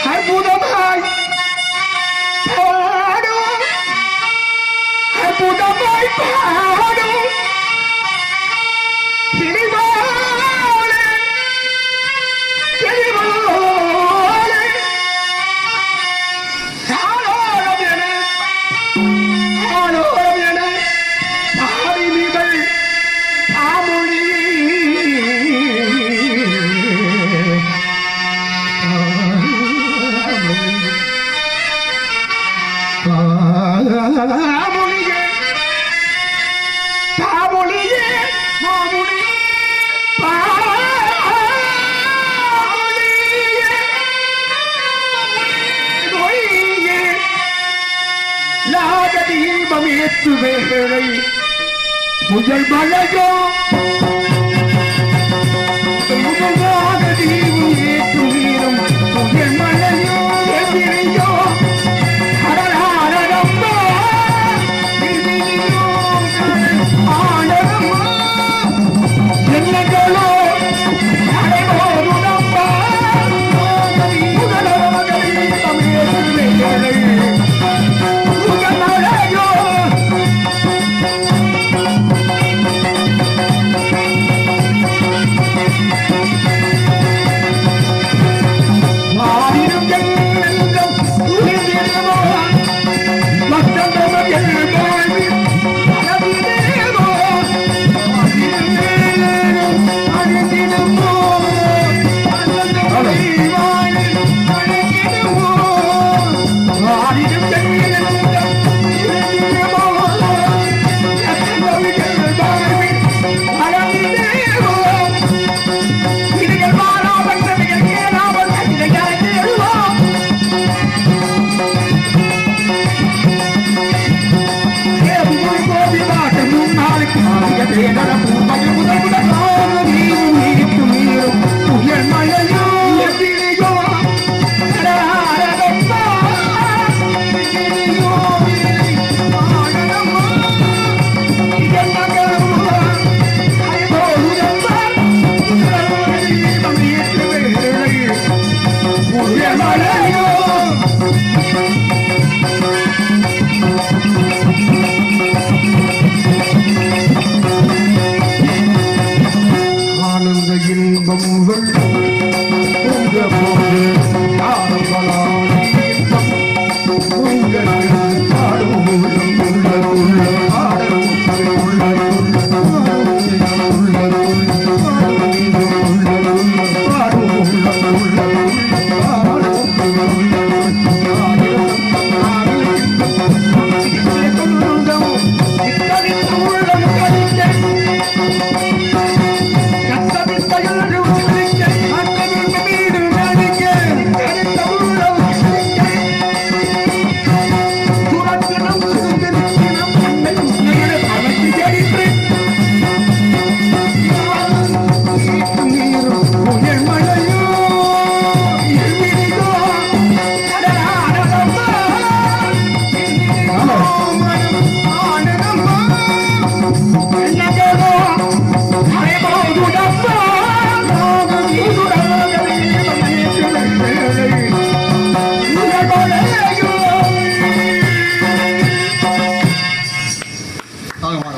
அற்புதமாய் பாடும் அற்புதமாய் பாடும் கிளிவாளே கிளிவாளே ஆலோலம் என பாடினிகள் தாமொழி மாமொழியே மாமொழியே மாமொழி மொழியே நாகதீபம் ஏற்றுவேளை முதல் மலையோ முதல் நாகதீபம் ஏற்றும் வீரம் முதல் மலையோ எதிரியோ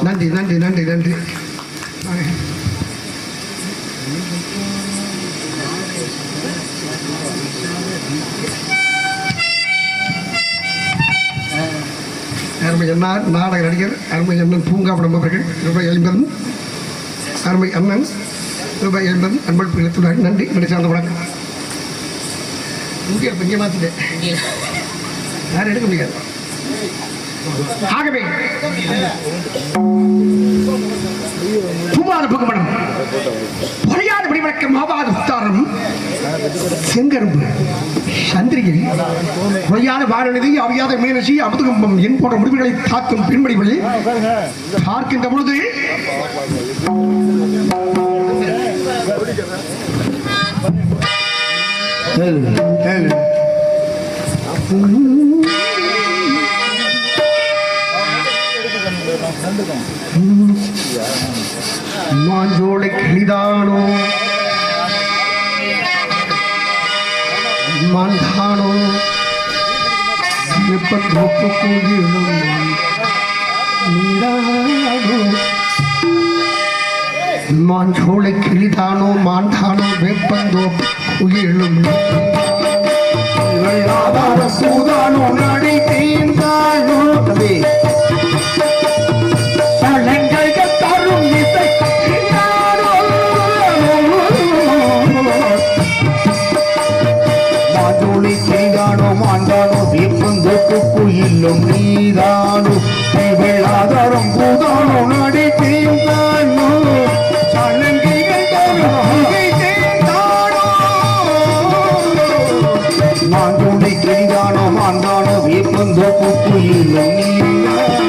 நன்றி நன்றி நன்றி நன்றி. அருமை அண்ணார் நாடக நடிகர் அருமை அண்ணன் பூங்காபுரம் அவர்கள் ரூபாய் 50, அருமை அண்ணன் ரூபாய் 50 அன்பளிப்பு இழுத்துள்ளார். நன்றி. நன்றி சார்ந்த வணக்கம். இங்கே மாற்றிட்டேன், யாரும் எடுக்க முடியாது. ஆகவே பூமாத புகமணம் பொறையாத வடிவழக்க மாவாத புத்தாரம் செங்கரும்பு சந்திரிகை குறையாத வாரநிதி அவியாத மீனசி அமுதுகம்பம் என் போன்ற முடிவுகளை தாக்கும் பின்படிகளை பார்க்கின்ற பொழுது மாஞ்சோலை கிளிதானோ மாந்தானோ மாஞ்சோலை கிளிதானோ மாந்தானோ வெப்பந்தோ உயிரும் சூதானோ நடி தீர்ந்தானோ மாண்டானோ தீப்பந்தோக்குயிலும் நீதானோ வெள்ளாதாரம் பூதானோ நடி தீர்ந்தானோ மாண்டோனை கிரிதானோ மாண்டானோ தீப்பந்தோக்குயிலும் நீதானோ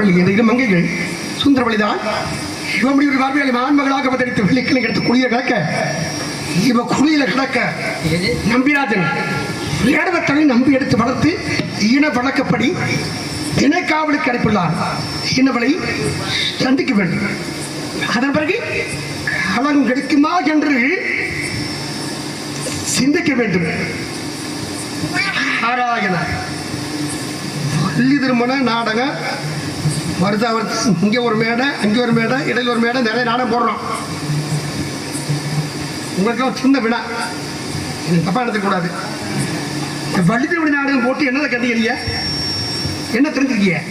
சுந்தரவள்ளி என்ற இரு மங்கைகள் சுந்தரவள்ளிதான் இவனுடைய ஒரு பார்வையாளி ஆண்மகளாக அவதரித்து வெள்ளிக்கிழமை கிடத்து குளிய கிடக்க இவ குளியில கிடக்க நம்பிராஜன் வேடவத்தனை நம்பி எடுத்து வளர்த்து இன வழக்கப்படி இணைக்காவலுக்கு அனுப்பியுள்ளார். இனவளை சந்திக்க வேண்டும். அதன் பிறகு களம் கிடைக்குமா என்று சிந்திக்க வேண்டும். ஆராயண வள்ளி திருமண நாடகம் வருதா இங்கே ஒரு மேடை அங்கே ஒரு மேடை இடையில ஒரு மேடை நிறைய நாடகம் போடுறோம். உங்களுக்கு சின்ன வினா தப்பா எடுத்துக்கூடாது. வள்ளி திருமண நாடகம் போட்டு என்னதை கண்டிக்கிறீங்க? என்ன தெரிஞ்சிருக்கீங்க?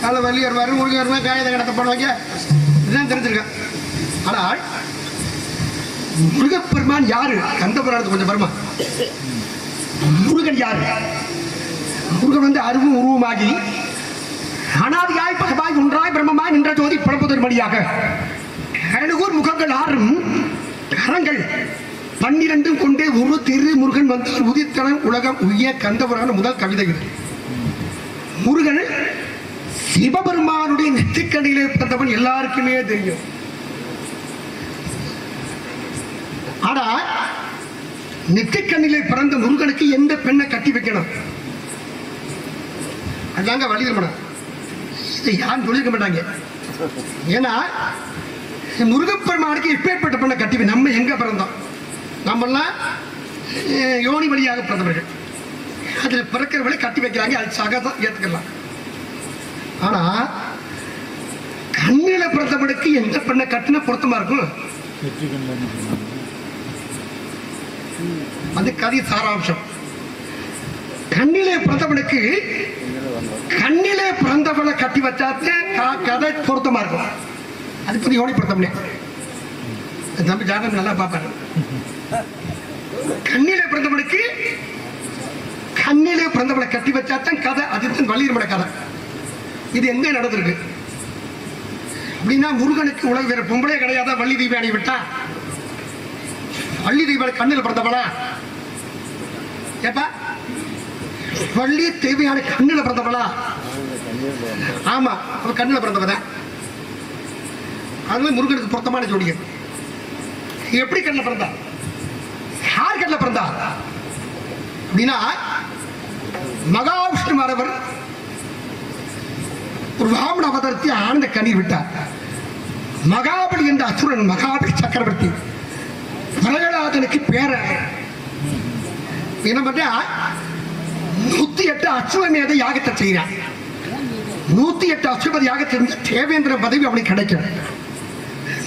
காலை வள்ளி வருவாரு முருகன் வருவா காயத்தை கடத்த போடுவாங்க இதுதான் தெரிஞ்சிருக்கேன். ஆனால் முருகப்பெருமான் யாரு? கந்தபுராணத்துக்கு கொஞ்சம் வருமா? முருகன் யாரு? முருகன் வந்து அருவும் உருவமாகி அனாதியாய் பகவாய் ஒன்றாய் பிரம்மமாய் நின்ற ஜோதி பிறப்பதொரு மணியாக கழுகூர் முகங்கள் ஆறும் கரங்கள் 12 கொண்டே ஒரு திரு முருகன் வந்து உதித்தனன் உலகம் உய்ய கந்தபுரான முதல் கவிதை. முருகன் சிவபெருமானுடைய நெற்றிக்கண்ணிலே பிறந்தவன் எல்லாருக்குமே தெரியும். ஆனா நெற்றிக்கண்ணிலே பிறந்த முருகனுக்கு எந்த பெண்ணை கட்டி வைக்கணும்? அதாங்க வள்ளி திருமணம். இதை யாரும் சொல்லிருக்க மாட்டாங்க. ஏன்னா முருகப்பெருமானுக்கு எப்பேற்பட்ட பெண்ணை கட்டி நம்ம எங்க பிறந்தோம்? நம்மெல்லாம் யோனி வழியாக பிறந்தவர்கள். அதில் பிறக்கிறவளை கட்டி வைக்கிறாங்க. அது சகதம் ஏற்றுக்கலாம். ஆனா கண்ணில பிறந்தவனுக்கு எந்த பெண்ணை கட்டின பொருத்தமா இருக்கும்? அது கதை சாராம்சம். கண்ணிலே பிறந்தவனுக்கு கண்ணிலே பிறந்தவளை கட்டி வச்சாத்து கதை பொருத்தமா இருக்கும். அது பத்தி யோனி பிறந்தவனே தம்பி ஜாதகம் நல்லா பார்ப்பாரு. கண்ணிலே பிறந்தவனுக்கு கண்ணிலே பிறந்தவளை கட்டி வச்சாத்தான் கதை. அதுதான் வள்ளி திருமண கதை. இது எங்க நடந்திருக்கு அப்படின்னா முருகனுக்கு உலக வேற பொம்பளே கிடையாதா? வள்ளி தீபாவளி விட்டா வள்ளி தீபாவளி கண்ணில் பிறந்தவளா? ஏப்பா வள்ளி தேவையான கண்ணில் பிறந்தவளா? ஆமா, அவ கண்ணில் பிறந்தவதான். அதுல முருகனுக்கு பொருத்தமான ஜோடிய. எப்படி கண்ணில் பிறந்தா? யார் கண்ணில் பிறந்தா அப்படின்னா மகாவிஷ்ணு மரவர் ஒரு வாமன அவதாரத்தை ஆனந்த கண்ணீர் விட்டார். மகாபலி என்ற அசுரன் மகாபலி சக்கரவர்த்தி பிரகலாதனுக்கு பேர என்ன பண்ற 108 அஸ்வமேத யாகத்தை செய்கிறான். 108 அஸ்வமேத யாகத்தை தேவேந்திர பதவி அவனுக்கு கிடைக்கும்.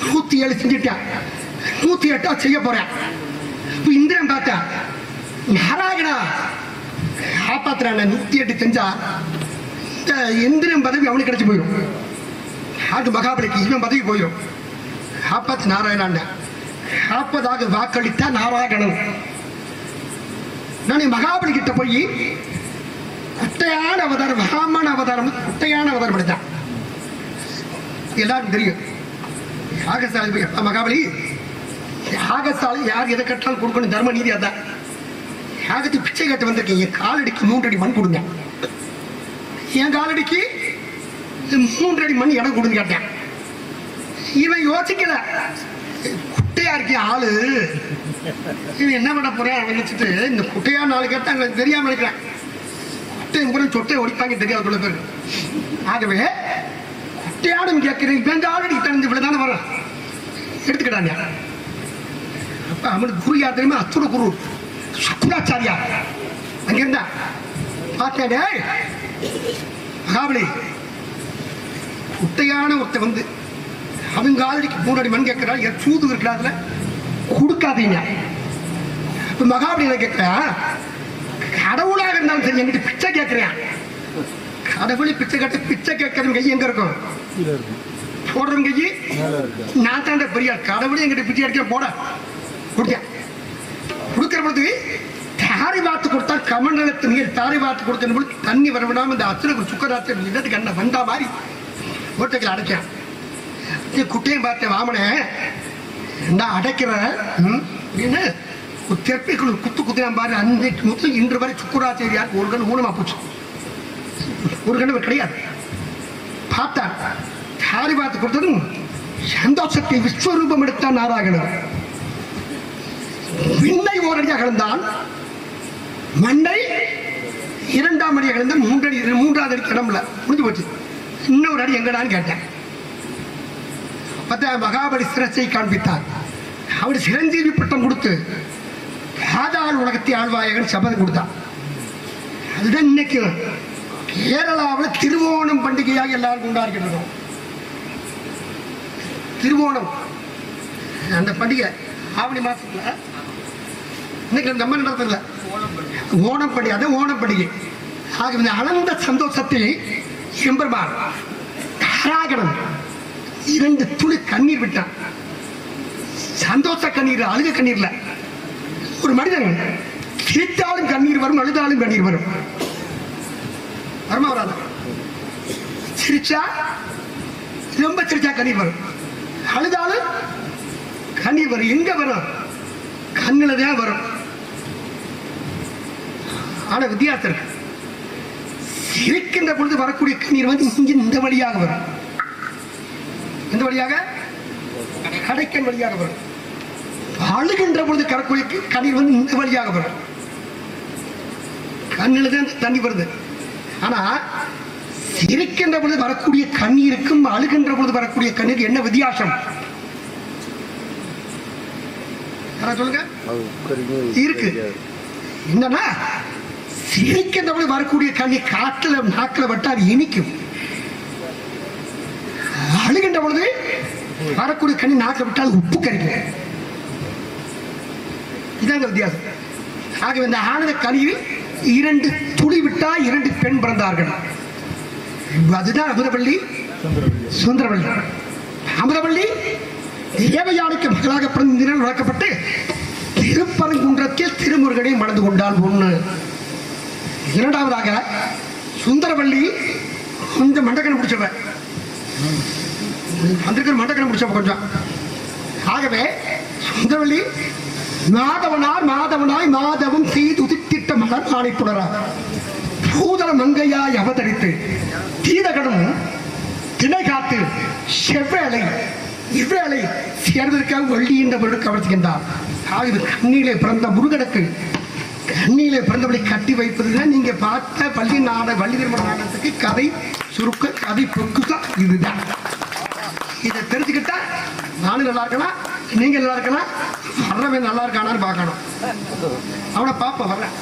107 செஞ்சுட்டான். 108 செய்ய போறான். இந்திரன் பார்த்தா நாராயணா காப்பாத்துறான 108 செஞ்சா இந்த இந்திரன் பதவி அவனுக்கு கிடைச்சு போயிடும். அது மகாபலிக்கு இவன் பதவி போயிடும். காப்பாத்து நாராயணாண்ட காப்பதாக வாக்களித்தா நாராயணன். நான் மகாபலி கிட்ட போய் குட்டையான அவதாரம் மகாமான அவதாரம் குட்டையான அவதாரம் எடுத்தான். எல்லாருக்கும் தெரியும். யாகசாலை போய் மகாபலி யாகசாலை யார் எதை கட்டாலும் கொடுக்கணும், தர்ம நீதி அதான். யாகத்தை பிச்சை கட்ட வந்திருக்கேன். என் காலடிக்கு 3 அடி மண் கொடுங்க. என் காலடிக்கு 3 அடி மண் இடம் கொடுங்க கேட்டேன். இவன் யோசிக்கல. குட்டையா இருக்கே ஆளு, இவன் என்ன பண்ண போறேன் நினைச்சிட்டு இந்த குட்டையா நாலு கேட்டா எனக்கு தெரியாம நினைக்கிறேன். குட்டை முறை சொட்டை ஒடிப்பாங்க தெரியாது சொல்ல பேரு. ஆகவே குட்டையாடும் கேட்கிறேன். இவன் காலடிக்கு தகுந்த இவ்வளவுதானே வரும் எடுத்துக்கிட்டாங்க. அப்ப அவனுக்கு குரு யார் தெரியுமா? அசுர குரு சுக்ராச்சாரியா. அங்க இருந்தா பார்த்தேன் மகாபலி குட்டையான ஒருத்த வந்து அவங்க ஆல்ரெடிக்கு 3 அடி மண் கேட்கிறாள். சூது இருக்கிறா அதுல கொடுக்காதீங்க. இப்ப மகாபலி என்ன கேட்கிறா? கடவுளாக இருந்தாலும் சரி என்கிட்ட பிச்சை கேட்கிறேன். கடவுளை பிச்சை கேட்டு பிச்சை கேட்கறவங்க கை எங்க இருக்கும்? போடுறவங்க கை நான் தாண்ட பெரிய கடவுளை என்கிட்ட பிச்சை அடிக்க போட கொடுத்தேன். கொடுக்கிற பொழுது தாரை வாத்து கொடுத்தா கமண்டலத்து நீர் தாரை வாத்து கொடுத்த தண்ணி வரவிடாம இந்த அசுர சுக்கராத்திரம் இடத்துக்கு என்ன வந்தா மாதிரி ஓட்டைகள் அடைச்சேன். குட்டையும் பார்த்தேன் வாமன நான் அடைக்கிற அப்படின்னு தெற்பிக்குள்ள குத்து குத்தினா பாரு. அன்றைக்கு முதல் இன்று வரை சுக்குராச்சேரியார் ஒரு கண் ஊனமா போச்சு. ஒரு கணவர் கிடையாது. பார்த்தான். தாலி பார்த்து கொடுத்ததும் சந்தோஷத்தை விஸ்வரூபம் எடுத்தான் நாராயணன். விண்ணை ஓரடியாக கலந்தான், மண்ணை 2ஆம் அடியாக கலந்தான். 3வது அடி கிளம்பல, முடிஞ்சு போச்சு. இன்னொரு அடி எங்கடான்னு கேட்டேன். அப்பதான் மகாபலி சிரசை காண்பித்தார். அவர் சிரஞ்சீவி பட்டம் கொடுத்து பாதாள உலகத்தை ஆழ்வாயகன் சபதம் கொடுத்தான். அதுதான் இன்னைக்கு கேரளாவில் திருவோணம் பண்டிகையாக எல்லாரும் கொண்டாடுகிறோம். திருவோணம் அந்த பண்டிகை ஆவணி மாசத்துல இன்னைக்கு நம்ம நடத்தல ஓணம் பண்டிகை. அது ஓணம் பண்டிகை. ஆக இந்த அனந்த சந்தோஷத்தில் எம்பெருமான் தாராகணன் 2 துளி கண்ணீர் விட்டான். சந்தோஷ கண்ணீர், அழுக கண்ணீர்ல. ஒரு மனிதன் சிரித்தாலும் கண்ணீர் வரும், அழுதாலும் கண்ணீர் வரும். வருமா வராது? சிரிச்சா ரொம்ப சிரிச்சா கண்ணீர் வரும், அழுதாலும் கண்ணீர் வரும். எங்க வரும்? கண்ணுல தான் வரும். ஆனா வித்தியாசம் இருக்கு. சிரிக்கின்ற பொழுது வரக்கூடிய கண்ணீர் வந்து இங்க இந்த வழியாக வரும். எந்த வழியாக? கடைக்கன் வழியாக வரும். அழுகின்ற பொழுது கரக்கூடிய கண்ணீர் வந்து இந்த வழியாக வரும். கண்ணில் தான் தண்ணி வருது. ஆனா சிரிக்கின்ற பொழுது வரக்கூடிய கண்ணீருக்கும் அழுகின்ற பொழுது வரக்கூடிய கண்ணீருக்கு என்ன வித்தியாசம் சொல்லுங்க? இருக்கு. என்னன்னா சிரிக்கின்ற பொழுது வரக்கூடிய கண்ணீர் காத்துல நாக்கில் விட்டா அது இனிக்கும். அழுகின்ற பொழுது வரக்கூடிய கண்ணீர் நாக்கில் விட்டால் உப்பு கறிக்கும். இதாங்க வித்தியாசம். ஆகவே இந்த ஆனந்த கனியில் 2 துளி விட்டா 2 பெண் பிறந்தார்கள். அதுதான் அமுதவள்ளி சுந்தரவள்ளி. அமுதவள்ளி தேவயானைக்கு மகளாக பிறந்த வளர்க்கப்பட்டு திருப்பரங்குன்றத்தில் திருமுருகனை மணந்து கொண்டால் ஒண்ணு. 2வதாக சுந்தரவள்ளி கொஞ்சம் மண்டக்கணம் பிடிச்சவ, வந்திருக்கிற மண்டக்கணம் பிடிச்சவ கொஞ்சம். ஆகவே சுந்தரவள்ளி மாதவனாய் மாதவம் செய்து உதித்திட்ட மலர் ஆணை புணரார் பூதல மங்கையாய் அவதரித்து தீதகனும் திணை காத்து செவ்வேளை இவ்வேளை சேர்வதற்காக வள்ளி என்ற பொருள் கவர்த்துகின்றார். ஆகவே கண்ணிலே பிறந்த முருகனுக்கு கண்ணிலே பிறந்தவளை கட்டி வைப்பதுதான் நீங்க பார்த்த வள்ளி திருமண நாடகத்துக்கு கதை சுருக்க, கதை பொக்கு இதுதான். இதை தெரிஞ்சுக்கிட்டா நானும் நல்லா இருக்கலாம், நீங்க நல்லா இருக்கலாம், வர்றவன் நல்லா இருக்கானான்னு பார்க்கணும். அவனை பாப்ப வர்றேன்.